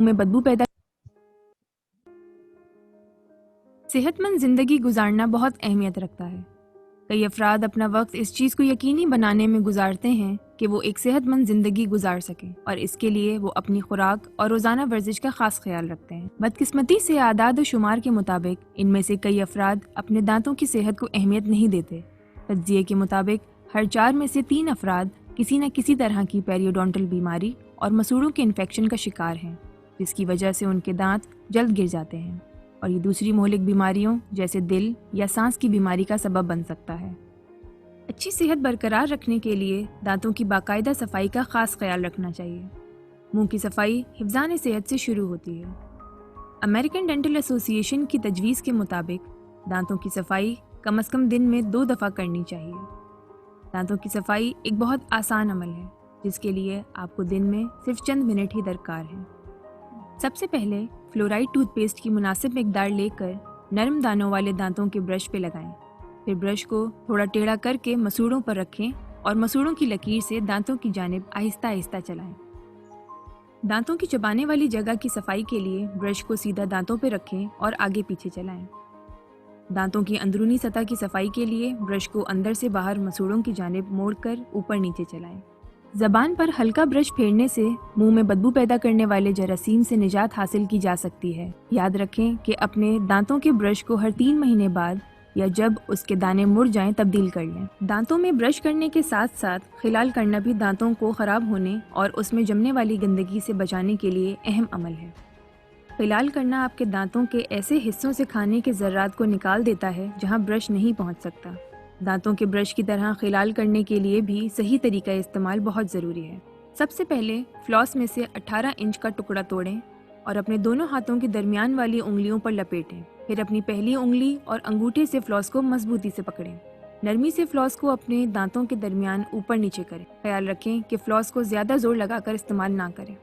में बदबू पैदा। सेहतमंद जिंदगी गुजारना बहुत अहमियत रखता है। कई अफराद अपना वक्त इस चीज़ को यकीनी बनाने में गुजारते हैं कि वो एक सेहतमंद जिंदगी गुजार सकें, और इसके लिए वो अपनी खुराक और रोज़ाना वर्जिश का खास ख्याल रखते हैं। बदकिस्मती से आदाद व शुमार के मुताबिक इनमें से कई अफराद अपने दांतों की सेहत को अहमियत नहीं देते। तज्जिए के मुताबिक हर 4 में से 3 अफराद किसी न किसी तरह की पेरियोडोंटल बीमारी और मसूड़ों के इन्फेक्शन का शिकार हैं, जिसकी वजह से उनके दांत जल्द गिर जाते हैं, और ये दूसरी मोहलिक बीमारियों जैसे दिल या सांस की बीमारी का सबब बन सकता है। अच्छी सेहत बरकरार रखने के लिए दांतों की बाकायदा सफाई का खास ख्याल रखना चाहिए। मुंह की सफाई हिफ्ज़ान सेहत से शुरू होती है। अमेरिकन डेंटल एसोसिएशन की तजवीज़ के मुताबिक दांतों की सफाई कम से कम दिन में 2 दफ़ा करनी चाहिए। दांतों की सफाई एक बहुत आसान अमल है, जिसके लिए आपको दिन में सिर्फ चंद मिनट ही दरकार हैं। सबसे पहले फ्लोराइड टूथपेस्ट की मुनासिब मिकदार लेकर नरम दानों वाले दांतों के ब्रश पे लगाएं। फिर ब्रश को थोड़ा टेढ़ा करके मसूड़ों पर रखें और मसूड़ों की लकीर से दांतों की जानिब आहिस्ता आहिस्ता चलाएं। दांतों की चबाने वाली जगह की सफाई के लिए ब्रश को सीधा दांतों पर रखें और आगे पीछे चलाएं। दांतों की अंदरूनी सतह की सफाई के लिए ब्रश को अंदर से बाहर मसूड़ों की जानिब मोड़कर ऊपर नीचे चलाएं। ज़बान पर हल्का ब्रश फेरने से मुंह में बदबू पैदा करने वाले जरासीम से निजात हासिल की जा सकती है। याद रखें कि अपने दांतों के ब्रश को हर 3 महीने बाद या जब उसके दाने मुड़ जाएं तब्दील कर लें। दांतों में ब्रश करने के साथ साथ खिलाल करना भी दांतों को ख़राब होने और उसमें जमने वाली गंदगी से बचाने के लिए अहम अमल है। खिलाल करना आपके दांतों के ऐसे हिस्सों से खाने के ज़र्रात को निकाल देता है जहां ब्रश नहीं पहुंच सकता। दांतों के ब्रश की तरह खिलाल करने के लिए भी सही तरीका इस्तेमाल बहुत ज़रूरी है। सबसे पहले फ्लॉस में से 18 इंच का टुकड़ा तोड़ें और अपने दोनों हाथों के दरमियान वाली उंगलियों पर लपेटें। फिर अपनी पहली उंगली और अंगूठे से फ्लॉस को मजबूती से पकड़ें। नरमी से फ्लॉस को अपने दांतों के दरमियान ऊपर नीचे करें। ख्याल रखें कि फ्लॉस को ज़्यादा जोर लगाकर इस्तेमाल ना करें।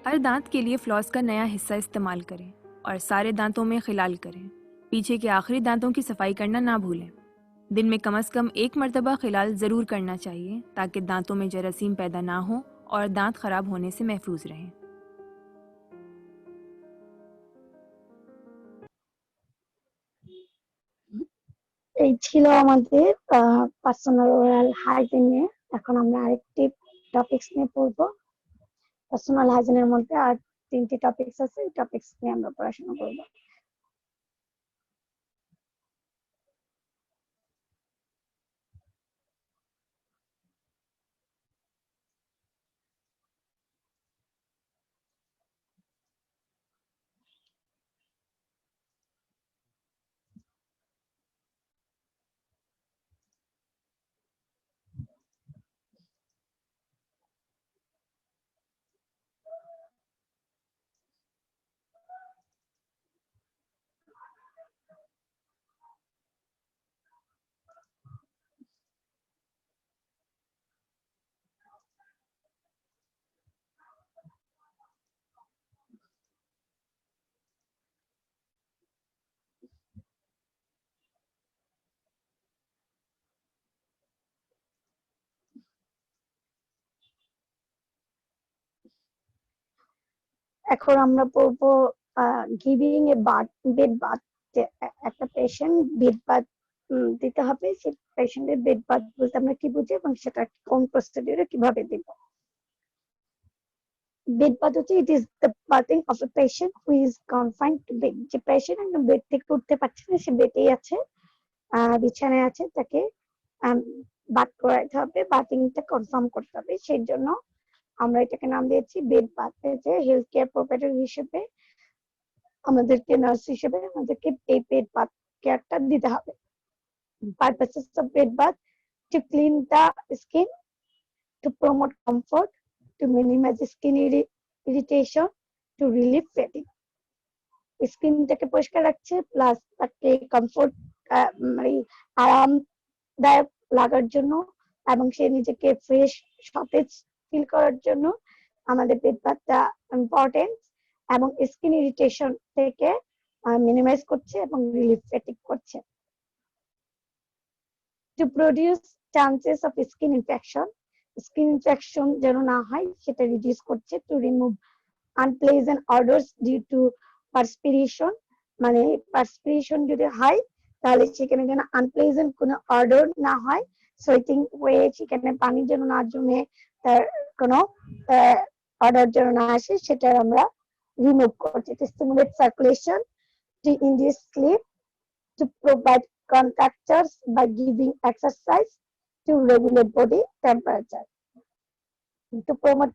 हर दांत के लिए फ्लॉस का नया हिस्सा इस्तेमाल करें और सारे दांतों में खिलाल करें। पीछे के आखिरी दांतों की सफाई करना ना भूलें। दिन में कम से कम 1 मरतबा खिलाल ज़रूर करना चाहिए ताकि दांतों में जरासीम पैदा ना हो और दांत खराब होने से महफूज रहें। এই ছিল আমাদের পার্সোনাল ওরাল হাইজিন নিয়ে। এখন আমরা আরেকটি টপিকস নিয়ে পড়বো। পার্সোনাল হাইজিনের মধ্যে আর 3টি টপিকস আছে, এই টপিকস নিয়ে আমরা পড়াশোনা করবো। এখন আমরা পড়বো গিভিং এ বেড বাথ। একটা পেশেন্ট বেড বাথ দিতে হবে, সেই পেশেন্টের বেড বাথ বলতে আমরা কি বুঝি এবং সেটা কোন প্রসিডিউরে কিভাবে দিব। বেড বাথ হচ্ছে it is the bathing of a patient who is confined to bed. যে পেশেন্ট একদম বেড থেকে উঠতে পারছে না, সে বেডেই আছে, বিছানায় আছে, তাকে বাথ করাতে হবে, বাথিংটা কনফার্ম করতে হবে। সেই জন্য আমরা এটাকে নাম দিয়েছি বেড বাথ। যে হেলথ কেয়ার প্রোভাইডার হিসেবে আমাদেরকে, নার্স হিসেবে আমাদেরকে এই বেড বাথ কেয়ারটা দিতে হবে। Purposes of bed bath: to clean the skin, to promote comfort, to minimize skin irritation, to relieve fatigue. স্কিনটাকে পরিষ্কার রাখছে, প্লাস তাকে কমফোর্ট মানে আরামদায়ক লাগার জন্য এবং সে নিজেকে ফ্রেশ সতেজ ফিল করার জন্য আমাদের বেড বাথটা ইম্পর্টেন্ট, এবং স্কিন ইরিটেশন থেকে মিনিমাইজ করছে এবং রিলিফ ফ্যাটিগ করছে। To produce chances of skin infection, যেন না হয় সেটা রিডিউস করছে। To remove unpleasant odors due to perspiration, মানে perspiration যদি হয় তাহলে সেখানে যেন আনপ্লেজেন্ট কোনো অর্ডার না হয়, সোয়েটিং হয়ে সেখানে পানি যেন না জমে, তার কোনো অর্ডার যেন না আসে, সেটা আমরা রিমুভ করছি। To stimulate circulation, to induce sleep, to provide contractures by giving exercise, to regulate body temperature, to promote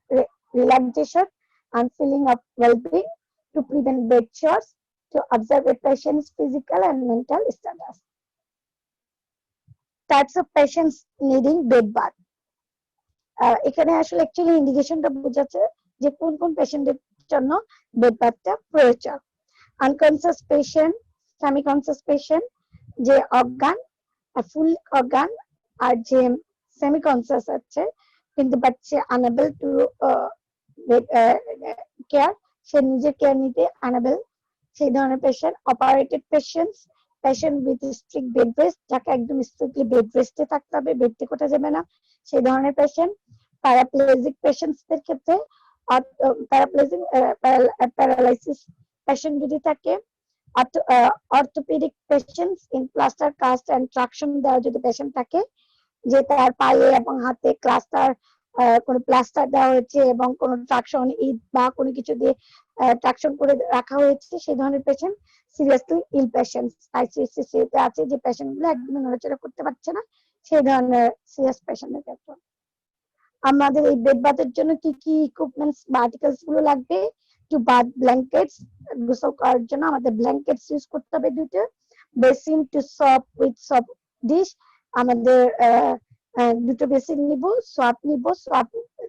relaxation and feeling of well-being, to prevent bed sores, to observe a patient's physical and mental status. Types of patients needing bed bath. এখানে আসলে actually ইন্ডিকেশনটা বোঝাচ্ছে যে কোন কোন পেশেন্টের জন্য bed বাথটা প্রয়োজন। Unconscious patient, semi conscious patient, যে অজ্ঞান, ফুল অজ্ঞান, আর যে সেমি কনসিয়াস আছে কিন্তু বাট সে আনএবল টু কেয়ার, সে নিজে কেয়ার নিতে আনএবল, সেই ধরনের patient. Operated patients, patient with strict bed rest, যাকে একদম স্ট্রিক্টলি বেড রেস্টে থাকতে হবে, বেড থেকে ওঠা যাবে না, সেই ধরনের পেশেন্ট। প্যারাপ্লেজিক পেশেন্টসদের ক্ষেত্রে, প্যারাপ্লেজিক প্যারালাইসিস পেশেন্ট যদি থাকে, orthopaedic patients in plaster cast and traction দেওয়া যদি পেশেন্ট থাকে, যে তার পায়ে এবং হাতে কোনো প্লাস্টার দেওয়া হয়েছে এবং কোনো ট্রাকশন ইট বা কোনো কিছু দিয়ে ট্রাকশন করে রাখা হয়েছে, সেই ধরনের পেশেন্ট। সিরিয়াসলি ইল পেশেন্ট, আইসিইউসি তে আছে যে পেশেন্ট গুলো একদম নড়াচড়া করতে পারছে না, সেই ধরনের সিরিয়াস পেশেন্টের ক্ষেত্রে। আমাদের এই বেড বাথের জন্য কি কি ইকুইপমেন্টস বা আর্টিকেলস গুলো লাগবে? টু বাথ ব্ল্যাঙ্কেটস, গোসল করার জন্য আমাদের ব্ল্যাঙ্কেটস ইউজ করতে হবে দুটো। Basin to soap with soap dish, আমাদের দুটো বেসিন নিব, সোয়াপ নিব, সোয়াপ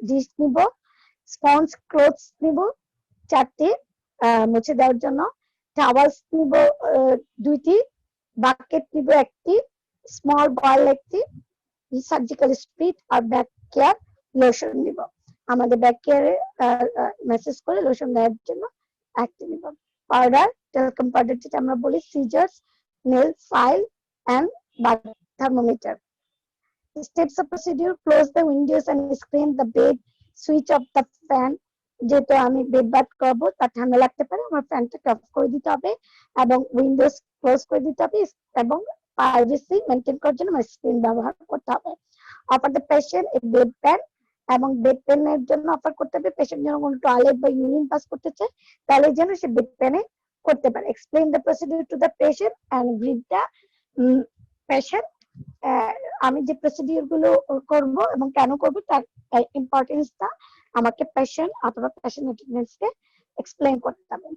ডিশ নিব, স্পঞ্জ ক্লোথস নিব 4টে মুছে দেওয়ার জন্য, টাওয়ালস নিব 2টি, বাকেট নিব 1টি, স্মল বল 1টি, সার্জিক্যাল স্প্রিট আর ব্যাক কেয়ার লোশন নিব। আমাদের ব্যাক কেয়ারে মেসেজ করে লোশন দেওয়ার জন্য 1টি নিব। পাউডার, টেলকাম পাউডার যেটা আমরা বলি, scissors, nail file and thermometer. Steps of procedure: close the windows and screen the bed, switch off the fan, যেহেতু আমি বেড বাথ করবো তার ঠান্ডা লাগতে পারে, আমার ফ্যানটাকে অফ করে দিতে হবে এবং উইন্ডোজ ক্লোজ করে দিতে হবে এবং প্রাইভেসি মেনটেন করার জন্য স্ক্রিন ব্যবহার করতে হবে। Offer the patient A bed pan, এবং বেড প্যানের জন্য অফার করতে হবে, পেশেন্ট যেন কোনো টয়লেট বা ইউরিন পাস করতে চায় তাহলে যেন সে বেড প্যানে করতে পারে। Explain the procedure to the patient and brief the patient. আমি যে প্রসিডিউর গুলো করব এবং কেন করব তার ইম্পর্টেন্সটা আমাকে পেশেন্ট অথবা পেশেন্ট অ্যাটেন্ডেন্টসকে এক্সপ্লেইন করতে হবে।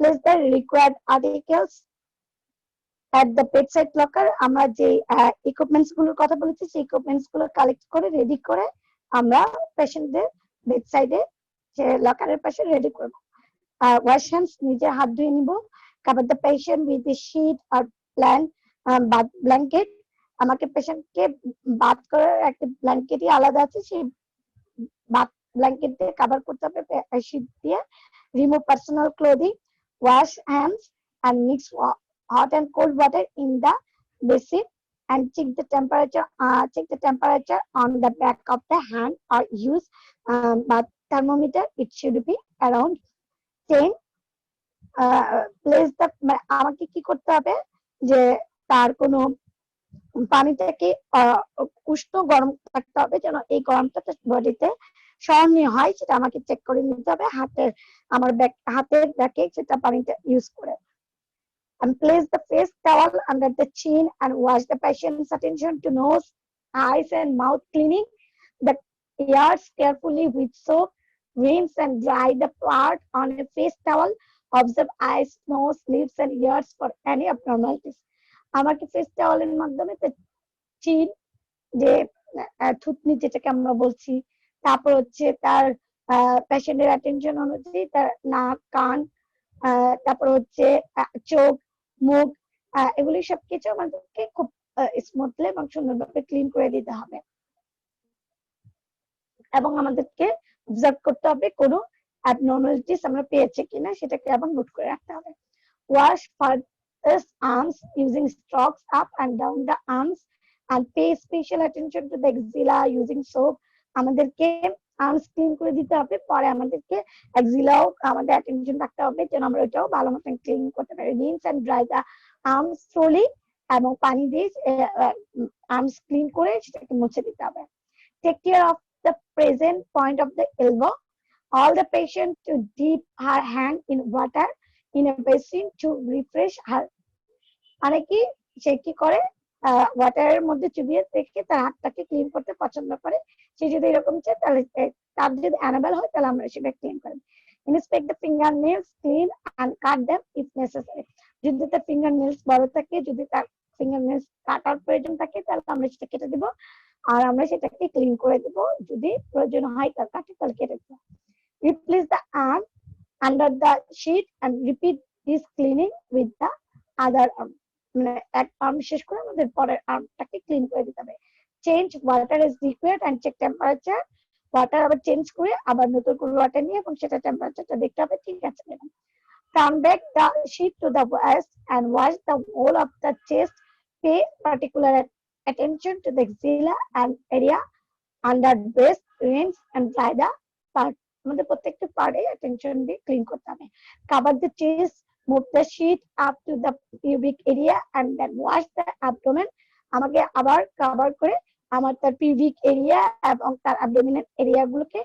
Place the required articles at the bedside locker, আমরা যে ইকুইপমেন্টস গুলোর কথা বলেছি সেই ইকুইপমেন্টস গুলো কালেক্ট করে রেডি করে আমরা পেশেন্টদের বেডসাইডে যে লকারের পাশে রেডি করব। ওয়াশ হ্যান্ডস, নিজে হাত ধুয়ে নিব। Cover the patient with a sheet আর ব্ল্যাঙ্কেট, আমাকে পেশেন্টকে বাথ করার একটা ব্ল্যাঙ্কেটই আলাদা আছে, সেই বাথ ব্ল্যাঙ্কেট দিয়ে কভার করতে হবে শীট দিয়ে। Remove personal clothing, wash hands and mix hot and cold water in the basin and check the temperature on the back of the hand or use bath thermometer. It should be around 10. Place the, আমাকে কি করতে হবে যে তার কোনো পানিটাকে উষ্ণ গরম থাকতে হবে, যেন এই গরমটা বডিতে সহনীয় হয় সেটা আমাকে চেক করে নিতে হবে হাতের ব্যাকে সেটা পানিটা ইউজ করে। And place the face towel under the chin and wash the patient's attention to nose, eyes and mouth, cleaning the ears carefully with soap, rinse and dry the part on a face towel. Observe eyes, nose, lips and ears for any abnormalities. আমাকে face টাওয়ালের মাধ্যমে চিন, যে থুতনি যেটাকে আমরা বলছি, তারপর হচ্ছে তার পেশেন্টের অ্যাটেনশন অনুযায়ী তার নাক, কান, তারপর হচ্ছে চোখ, মুখ, এগুলি সবকিছু আমাদেরকে খুব স্মুথলি এবং সুন্দরভাবে ক্লিন করে দিতে হবে এবং আমাদেরকে অবজার্ভ করতে হবে কোনো অ্যাবনর্মালিটিস আমরা পেয়েছি কিনা সেটাকে আবার নোট করে রাখতে হবে। Wash fathers arms using strokes up and down the arms and pay special attention to the axilla using soap. আমাদেরকে আর্মস ক্লিন করে দিতে হবে। পরে আমাদেরকে এক্সিলাও আমাদের অ্যাটেনশন রাখতে হবে যেন আমরা ওইটাও ভালো মতন ক্লিন করতে পারি। Rinse and dry the arms thoroughly, এবং পানি দিয়ে আর্মস ক্লিন করে সেটাকে মুছে দিতে হবে। Take care of the present point of the elbow. All the patient to dip her hand in water in a basin to refresh her. মানে কি সে কি করে ওয়াটারের মধ্যে চুবিয়ে রেখে তার হাতটাকে ক্লিন করতে পছন্দ করে। সে যদি এরকম চায় তাহলে তার যদি অ্যানাবেল হয় তাহলে আমরা সেটা ক্লিন করি। Inspect the fingernails, clean and cut them if necessary. যদি তার ফিঙ্গারনেলস বড় থাকে, যদি তার ফিঙ্গারনেলস কাটার প্রয়োজন থাকে তাহলে আমরা সেটা কেটে দিব, আর আমরা সেটাকে ক্লিন করে দিব। যদি প্রয়োজন হয় তার কাটে তাহলে কেটে দিব। Replace the arm under the sheet and repeat this cleaning with the other arm. মানে এক আর্ম শেষ করে আমাদের পরের আর্মটাকে ক্লিন করে দিতে হবে। Change water is liquid and check temperature. Water আবার চেঞ্জ করে আবার নতুন করে ওয়াটার নিয়ে এবং সেটা টেম্পারেচারটা দেখতে হবে ঠিক আছে কিনা। Turn back the sheet to the west and wash the whole of the chest. Pay particular attention to the axilla and area under breast, reins and dry the part. আমাদের প্রত্যেকটা পার্টে অ্যাটেনশন দিয়ে ক্লিন করতে হবে। Cover the chest, move the sheet up to the pubic area and then wash the abdomen. আমাকে আবার cover করে আমার তার পিউবিক এরিয়া এবং তার অ্যাবডোমিনাল এরিয়া গুলোকে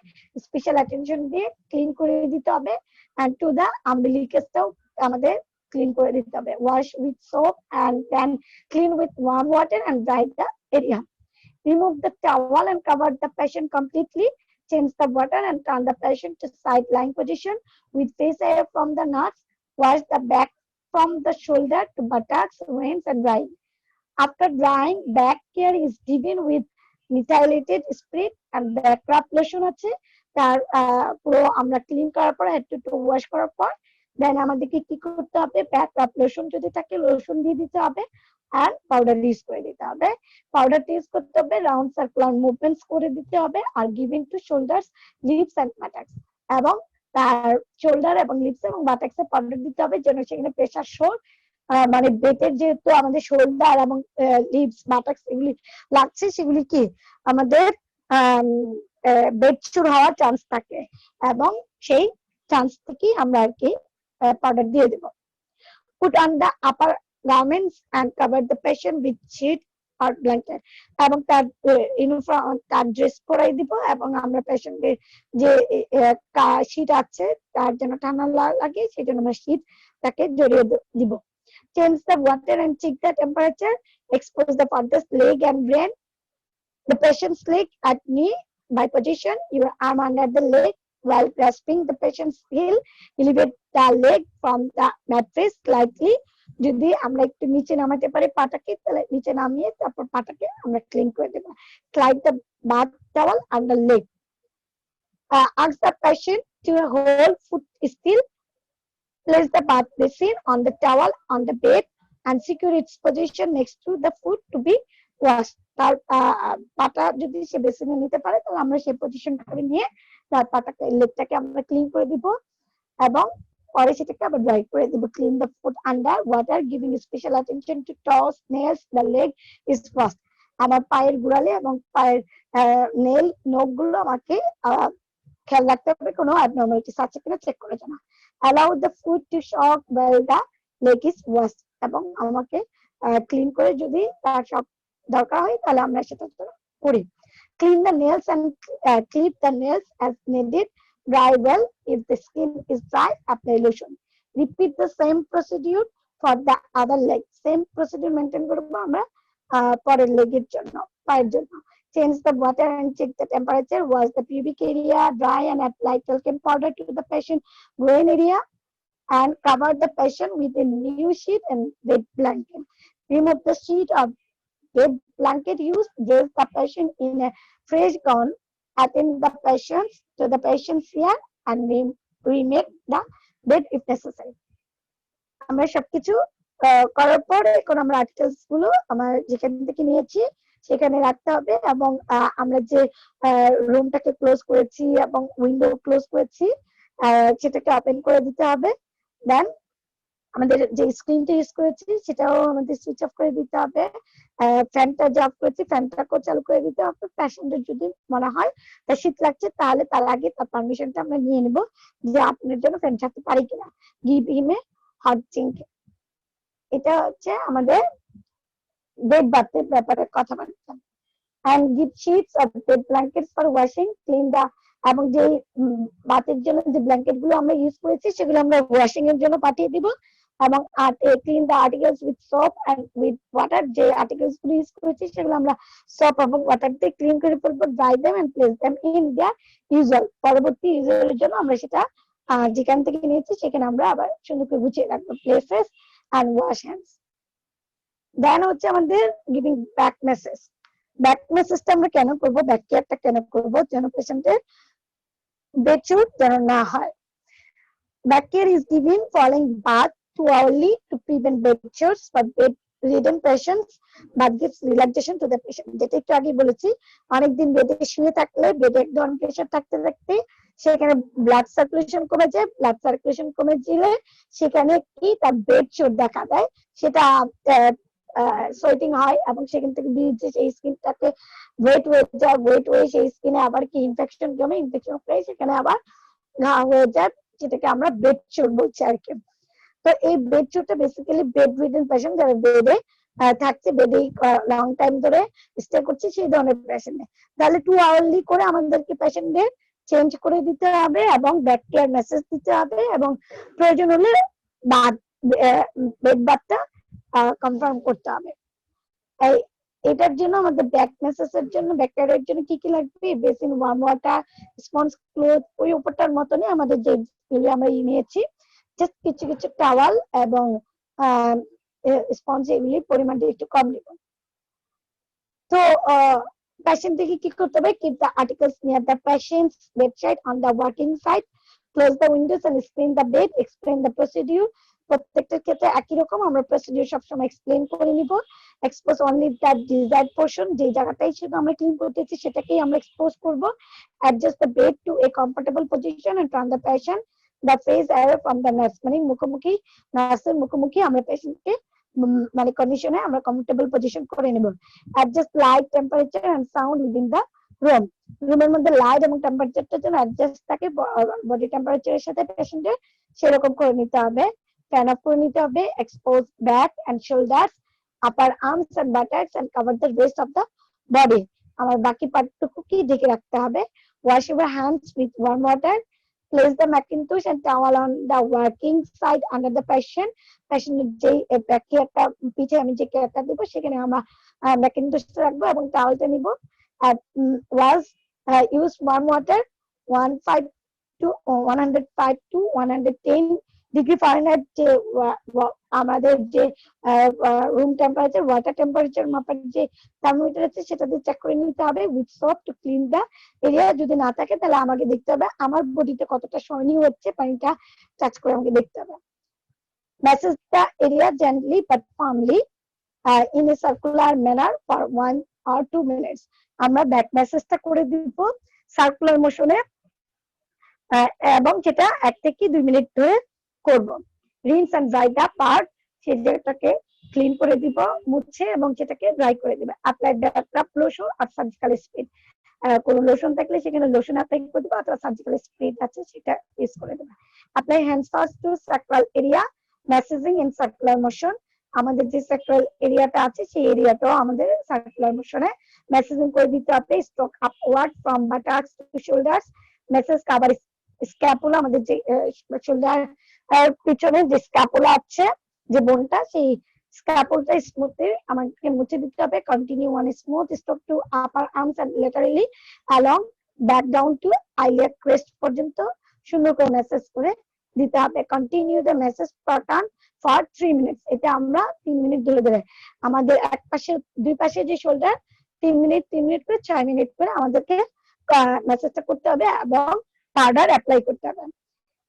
স্পেশাল অ্যাটেনশন দিয়ে ক্লিন করে দিতে হবে। and to the umbilicusটাও আমাদের ক্লিন করে দিতে হবে। wash with soap and then clean with warm water and dry the area. Remove the towel and cover the patient completely. Change the water and turn the patient to side lying position with face air from the nuts. Wash the back from the shoulder to buttocks, reins and drying. After drying, back care is given with methylated spirit and back rub lotion আছে তার পুরো আমরা clean করার পর head to wash করার পর দেন আমাদেরকে কি করতে হবে, ব্যাক রাব লোশন যদি থাকে লোশন দিয়ে দিতে হবে আর পাউডার ইউজ করে দিতে হবে। পাউডার ইউজ করতে হবে, রাউন্ড সার্কুলার মুভমেন্টস করে দিতে হবে আর giving to shoulders, lips and buttocks, এবং তার শোল্ডার এবং লিপস এবং বাটাক্সে পাউডার দিতে হবে যেন সেখানে প্রেসার শোর মানে বেতের যেহেতু আমাদের শোল্ডার এবং লিপস বাটাক্স এগুলি লাগছে সেগুলি কি আমাদের বেডচুর হওয়ার চান্স থাকে এবং সেই চান্স থেকেই আমরা আর কি পাউডার দিয়ে দেব। Put on the upper garments and cover the patient with sheet or blanket. এবং তার ইউনিফর্ম তার ড্রেস পরাই দিব এবং আমরা পেশেন্টের যে শীট আছে তার জন্য ঠান্ডা লাগে সেই জন্য আমরা শীট তাকে জড়িয়ে দিব। Change the water and check the temperature. Expose the farthest leg and brain. The patient's leg at knee by position. Your arm under the leg while grasping the patient's heel. Elevate the leg from the mattress slightly. যদি আমরা একটু নিচে নামাতে পারি পাটাকে তাহলে নিচে নামিয়ে তারপর পাটাকে আমরা ক্লিন করে দেব। Slide the bath towel under leg. Ask the patient to hold foot still. Place the bath basin on the towel on the bed and secure its position next to the foot to be washed. তার পাটা যদি সে বেসিনে নিতে পারে তাহলে আমরা সেই position করে নিয়ে তার পাটাকে লেগটাকে আমরা ক্লিন করে দিব এবং পরে সেটাকে আবার ড্রাই করে দিব। Clean the foot under water, giving special attention to toes, nails. The leg is first. আমার পায়ের গোড়ালি এবং পায়ের নেল নখগুলো আমাকে খেয়াল রাখতে হবে কোনো অ্যাবনর্মালিটিস আছে কিনা চেক করে জানা। Allow the foot to soak while the leg is washed. এবং আমাকে ক্লিন করে যদি তার সব দরকার হয় তাহলে আমরা সেটা করি। Clean the nails and clip the nails as needed. Dry well. If the skin is dry, apply lotion. Repeat the same procedure for the other leg. Same procedure maintain করব আমরা পরের লেগের জন্য, পায়ের জন্য। Change the water and check the temperature. Wash the pubic area dry and apply talcum powder to the patient groin area and cover the patient with a new sheet and bed blanket. Remove the sheet of bed blanket used. Dress the patient in a fresh gown. Attend the patient to the patient's ear and remake the bed if necessary. আমরা সবকিছু করার পর এখন আমরা articles গুলো আমার যেখান থেকে নিয়েছি সেখানে রাখতে হবে এবং আমরা যে রুমটাকে ক্লোজ করেছি এবং উইন্ডো ক্লোজ করেছি সেটাকে ওপেন করে দিতে হবে। দেন আমাদের যে স্ক্রিনটা ইউজ করেছি সেটাও আমাদের সুইচ অফ করে দিতে হবে। ফ্যানটা যে অফ করেছি ফ্যানটাকেও চালু করে দিতে হবে। পেশেন্টের যদি মনে হয় তার শীত লাগছে তাহলে তার আগে তার পারমিশনটা আমরা নিয়ে নিব যে আপনার জন্য ফ্যান চালাতে পারি কিনা। গিভ হিম এ হট চিঙ্ক। এটা হচ্ছে আমাদের বেড বাথের ব্যাপারে কথাবার্তা। and give sheets or bed blankets for washing, clean the এবং যে বাতের জন্য যে ব্ল্যাঙ্কেট গুলো আমরা ইউজ করেছি সেগুলো আমরা ওয়াশিং এর জন্য পাঠিয়ে দিব। এবং clean the articles with soap and with water. যে আর্টিকেলস গুলো ইউজ করেছি সেগুলো আমরা সোপ এবং ওয়াটার দিয়ে ক্লিন করে ফেলবো, dry them and place them in their usual. পরবর্তী ইউজের জন্য আমরা সেটা যেখান থেকে নিয়েছি সেখানে আমরা আবার সুন্দর করে গুছিয়ে রাখবো। Places and wash hands. Then হচ্ছে আমাদের গিভিং ব্যাক মেসেজ। ব্যাক মেসেজটা আমরা কেন করবো, ব্যাক কেয়ারটা কেন করবো, যেন পেশেন্টের বেডচুট যেন না হয়। Back care is giving following bath 2 hourly to prevent bed chores for bedridden patients, but gives relaxation to the patient. যেটা একটু আগে বলেছি, অনেকদিন বেডে শুয়ে থাকলে বেডে এক ধরনের প্রেশার থাকতে থাকতে সেখানে ব্লাড সার্কুলেশন কমে যায়। ব্লাড সার্কুলেশন কমে গেলে সেখানে কি তার বেড চোট দেখা দেয়, সেটা সোয়েটিং হয় এবং সেখান থেকে বীর্য সেই স্কিনটাকে ওয়েট হয়ে যায়। ওয়েট হয়ে সেই স্কিনে আবার কি ইনফেকশন জমে, ইনফেকশন হয়ে সেখানে আবার ঘা হয়ে যায়, যেটাকে আমরা বেড চোট বলছি আর কি। তো এই বেড চোটটা বেসিক্যালি বেড রিডেন পেশেন্ট, যারা বেডে থাকছে, বেডে লং টাইম ধরে স্টে করছে, সেই ধরনের পেশেন্ট। তাহলে 2 hourly করে আমাদেরকে পেশেন্টদের চেঞ্জ করে দিতে হবে এবং ব্যাক কেয়ার মেসেজ দিতে হবে এবং প্রয়োজন হলে বেড বাথটা কনফার্ম করতে হবে। এটার জন্য আমাদের ব্যাক মেসেজের জন্য, ব্যাক কেয়ারের জন্য কি কি লাগবে? Basin, worm water, sponge, cloth, ওই উপরটার মতনই আমাদের যে আমরা নিয়েছি, জাস্ট কিছু কিছু টাওয়াল এবং স্পঞ্জ, এগুলি পরিমাণটা একটু কম নিব। তো পেশেন্ট থেকে কি করতে হবে? Keep the articles near the patient's bedside on the working side, close the windows and screen the bed, explain the procedure. প্রত্যেকটার ক্ষেত্রে একই রকম আমরা প্রসিডিউর সবসময় এক্সপ্লেন করে নিব। Expose only the desired portion, যে জায়গাটাই শুধু আমরা ক্লিন করতেছি সেটাকেই আমরা এক্সপোজ করব। Adjust the bed to a comfortable position and turn the patient the face away from the nurse, মানে মুখোমুখি, নার্সের মুখোমুখি আমরা পেশেন্টকে মানে কন্ডিশনে আমরা কমফোর্টেবল পজিশন করে নেব। Adjust light, temperature and sound within the room. রুমের মধ্যে লাইট এবং টেম্পারেচারটা যেন অ্যাডজাস্ট থাকে বডি টেম্পারেচারের সাথে পেশেন্টের, সেরকম করে নিতে হবে। ফ্যান অফ করে নিতে হবে। Expose back and shoulders, upper arms and butters and cover the rest of the body. আমার বাকি পার্টটুকু কি ঢেকে রাখতে হবে। Wash your hands with warm water. Place the Macintosh and towel on the working side under the patient. Patient যে কেয়ারটা পিঠে আমি যে কেয়ারটা দিব সেখানে আমরা ম্যাকিনটশ রাখবো এবং টাওয়ালটা নিব। ওয়াজ use worm water 105 to 110 degree Fahrenheit, যে আমাদের যে রুম টেম্পারেচার, ওয়াটার টেম্পারেচার মাপার যে থার্মোমিটার আছে সেটা দিয়ে চেক করে নিতে হবে। With soap to clean the area. যদি না থাকে তাহলে আমাকে দেখতে হবে আমার বডিতে কতটা সহনীয় হচ্ছে, পানিটা টাচ করে আমাকে দেখতে হবে। Massage the area gently but firmly in a circular manner for 1 or 2 minutes। আমরা ব্যাক মেসেজটা করে দিব সার্কুলার মোশনে এবং সেটা 1 থেকে 2 মিনিট ধরে করব। Rinse and dry the part, সেই জায়গাটাকে ক্লিন করে দিব, মুছে এবং সেটাকে ড্রাই করে দিবে। অ্যাপ্লাই দ্য লোশন আর সার্জিক্যাল স্প্রে, কোন লোশন থাকলে সেখানে লোশন অ্যাপ্লাই করে দিবে অথবা সার্জিক্যাল স্প্রে আছে সেটা ইউজ করে দেবে। Apply hand first to sacral area, massaging in circular motion. আমাদের যে স্যাক্রাল এরিয়াটা আছে সেই এরিয়াটাও আমাদের সার্কুলার মোশনে মেসেজিং করে দিতে হবে। Stroke upward from buttocks to shoulders, massage cover scapula, আমাদের যে শোল্ডার পিছনে যে স্ক্যাপুলা আছে, যে বোনটা, সেই স্ক্যাপুলাটা স্মুথলি আমাকে মুছে দিতে হবে। Continue on smooth stroke to upper arms and laterally along back down to iliac crest পর্যন্ত সুন্দর করে মেসেজ করে দিতে হবে। Continue the massage pattern for 3 minutes. এটা আমরা 3 মিনিট ধরে ধরে আমাদের এক পাশে দুই পাশে যে শোল্ডার 3 মিনিট করে 6 মিনিট করে আমাদেরকে মেসেজটা করতে হবে এবং পাউডার অ্যাপ্লাই করতে হবে।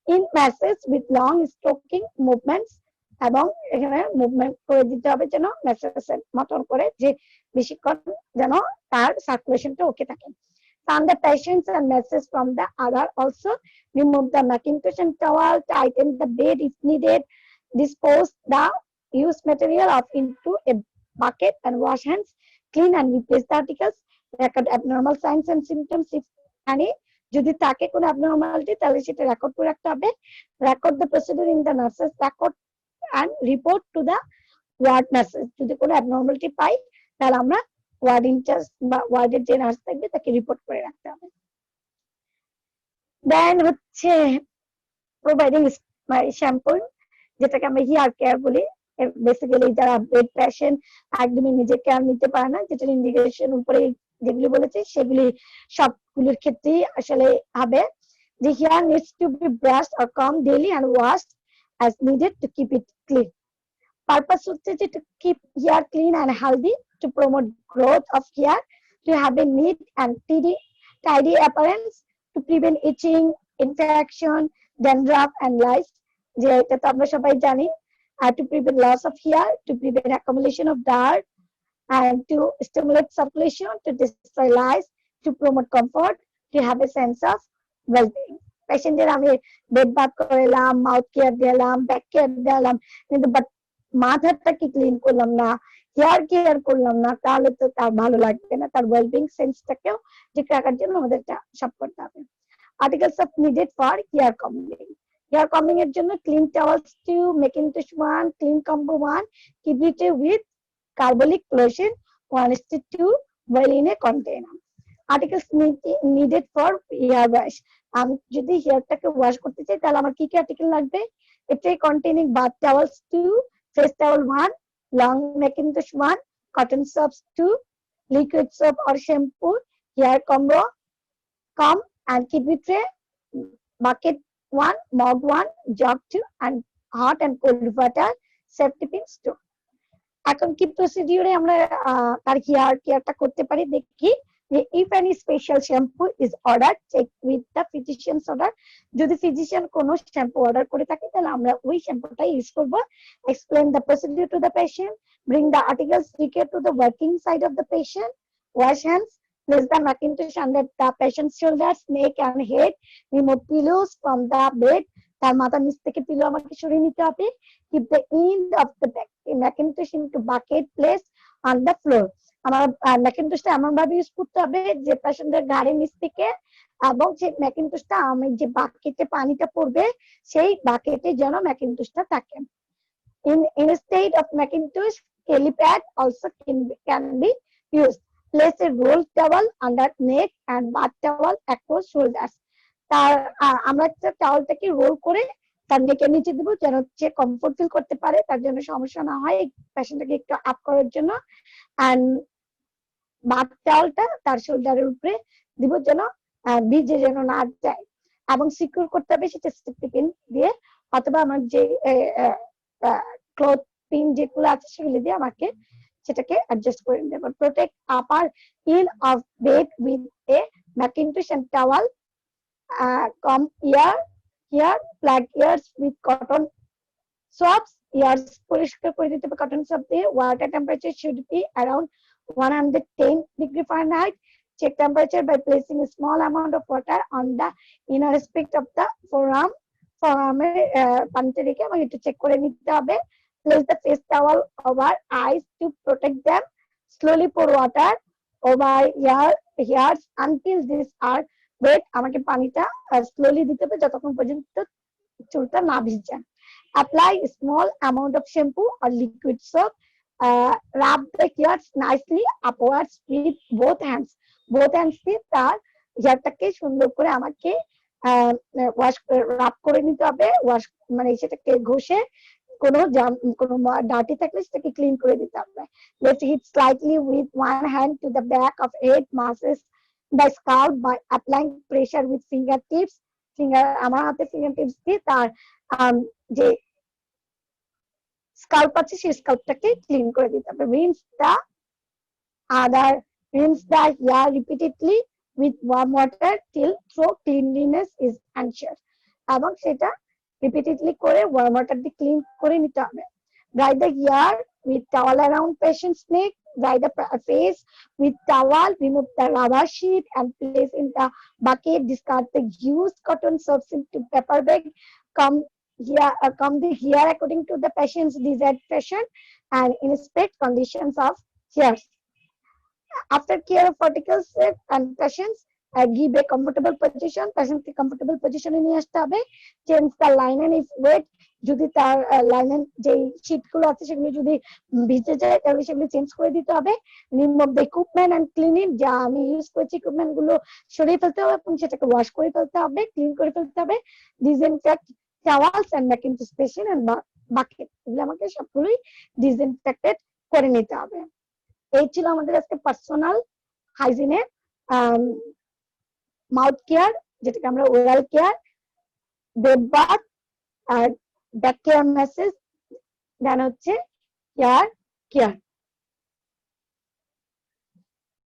In massage with long stroking movements, এবং এখানে মুভমেন্ট করে দিতে হবে যেন মেসেজের মতন করে, যে বেশিক্ষণ যেন তার সার্কুলেশনটা ওকে থাকে। Turn the patients and message from the other also. Remove the Macintosh and towel, tighten the bed if needed. dispose the used material of into a bucket and wash hands, clean and replace the articles, record abnormal signs and symptoms if any. যদি থাকে কোনো abnormality তাহলে সেটা record করে রাখতে হবে, record the procedure in the nurses record and report to the ward nurses. যদি কোনো abnormality পাই তাহলে আমরা ওয়ার্ড ইনচার্জ বা ওয়ার্ডের যে নার্স থাকবে তাকে রিপোর্ট করে রাখতে হবে। দেন হচ্ছে প্রোভাইডিং শ্যাম্পু, যেটাকে আমরা হেয়ার কেয়ার বলি। বেসিক্যালি যারা বেড পেশেন্ট একদমই নিজে কেয়ার নিতে পারে না, যেটা ইন্ডিকেশন উপরে যেগুলি বলেছে সেগুলি সবগুলির ক্ষেত্রেই আসলে হবে যে hair needs to be brushed or comb daily and washed as needed to keep it clean. Purpose হচ্ছে যে to keep hair clean and healthy, to promote growth of hair, to have a neat and tidy appearance, to prevent itching, infection, dandruff and lice, যে এটা তো আমরা সবাই জানি, to prevent loss of hair, to prevent accumulation of dirt, and to stimulate circulation, to destroy lice, to promote comfort, to have a sense of well-being. পেশেন্টের আমি bed bath করালাম, mouth care দিলাম, ব্যাক কেয়ার দিলাম, কিন্তু but মাথাটা কি clean করলাম না, হেয়ার কেয়ার করলাম না, তাহলে তো তার ভালো লাগবে না, তার ওয়েলবিং সেন্সটাকেও ঠিক রাখার জন্য আমাদের সব করতে হবে। Articles of needed for hair combing, hair combing এর জন্য clean towels 2, mackintosh 1, clean comb 1, কিবিটে with carbolic lotion 1:2 well in a container. Articles needed for hair wash. আমি যদি হেয়ারটাকে ওয়াশ করতে চাই তাহলে আমার কি কি আর্টিকেল লাগবে? A tray containing bath towels 2, face towel 1, long Macintosh 1, cotton soaps 2, liquid soap or shampoo, hair comb and kidney tray, bucket 1, mug 1, jug 2, and hot and cold water, safety pins 2. এখন কি প্রসিডিউরে আমরা তার hair কেয়ারটা করতে পারি দেখি যে if any special shampoo is order, check with the physicians order. যদি physician কোনো শ্যাম্পু অর্ডার করে থাকে তাহলে আমরা ওই শ্যাম্পুটা ইউজ করব। Explain the procedure to the patient, bring the articles required to the working side of the patient, wash hands, place the Macintosh under the patient's shoulders, neck and head, remove pillows from the bed, তার মাথার নিচ থেকে pillow আমাকে সরিয়ে নিতে হবে। Keep the end of the Macintosh into bucket place on the floor. আমার ম্যাকিনটশটা এমন ভাবে ইউজ করতে হবে যে পেশেন্টের ঘাড়ের নিচ থেকে, এবং সেই ম্যাকিনটশটা আমি যে বাকেটে পানিটা পড়বে সেই বাকেটে যেন ম্যাকিনটশটা থাকে। Instead of Macintosh, Kelly pad also can be used. Place a roll towel under neck and bath towel across shoulders. তার আমরা একটা টাওয়ালটাকে রোল করে তার নেকের নিচে দিব যেন সে কমফোর্ট ফিল করতে পারে, তার জন্য সমস্যা না হয় পেশেন্টটাকে একটু আপ করার জন্য। এন্ড বাথ টাওয়ালটা তার শোল্ডারের উপরে দিব যেন ভিজে যেন না যায়, এবং সিকিউর করতে হবে সেটা সেফটি পিন দিয়ে, অথবা আমার যে ক্লথ পিন যেগুলো আছে সেগুলো দিয়ে আমাকে সেটাকে অ্যাডজাস্ট করে নিতে হবে। Protect upper heel of bed with a macintosh and towel, comb ear plug ears with cotton swabs, ears পরিষ্কার করে দিতে হবে কটন সোয়াব দিয়ে। Water temperature should be around 110 degree Fahrenheit. Check temperature by placing a small amount of water on the inner aspect of the forearm. forearm-এর পানিতে রেখে আমাকে একটু check করে নিতে হবে। Place the face towel over eyes to protect them. Slowly pour water over ears until these are wet. আমাকে পানিটা slowly দিতে হবে যতক্ষণ পর্যন্ত চুলটা না ভিজে। Apply a small amount of shampoo or liquid soap. Rub the hairs nicely upwards with both hands. Both hands দিয়ে তার হেয়ারটাকে সুন্দর করে আমাকে ওয়াশ রাব করে নিতে হবে। ওয়াশ মানে সেটাকে ঘষে কোনো ডার্টি থাকলে সেটাকে ক্লিন করে দিতে হবে। Let's hit slightly with one hand to the back of head, massage the scalp by applying pressure with fingertips. আমার হাতে fingertips দিয়ে তার যে স্কাল্প আছে সেই স্কাল্পটাকে ক্লিন করে দিতে হবে। Rinse the hair repeatedly with warm water till through cleanliness is ensured. এবং সেটা রিপিটেডলি করে ওয়ার্ম ওয়াটার দিয়ে ক্লিন করে নিতে হবে। Dry the hair with towel around patient's neck. Dry the face with towel. Remove the rubber sheet and place in the bucket. Discard the used cotton soaps into paper bag. Comb comb the hair according to the patient's desired fashion and inspect conditions of hairs. After care of follicles and patients, give a comfortable position. Patient K comfortable position এ নিয়ে আসতে হবে. Change the linen if wet. যদি তার লাইনের যে sheet গুলো আছে সেগুলো যদি ভিজে যায় তাহলে সেগুলো চেঞ্জ করে দিতে হবে। Remove the equipment and clean it. যা আমি ইউজ করেছি ইকুইপমেন্ট গুলো সরিয়ে ফেলতে হবে এবং সেটাকে ওয়াশ করে ফেলতে হবে, ক্লিন করে ফেলতে হবে। Disinfect towels and Macintosh basin and bucket. এগুলো আমাকে সবগুলোই disinfected করে নিতে হবে। এই ছিল আমাদের আজকে পার্সোনাল হাইজিনের মাউথ কেয়ার, যেটাকে আমরা ওরাল কেয়ার, বেড বাথ আর ব্যাক কেয়ার মেসেজ, দেন হচ্ছে হেয়ার কেয়ার।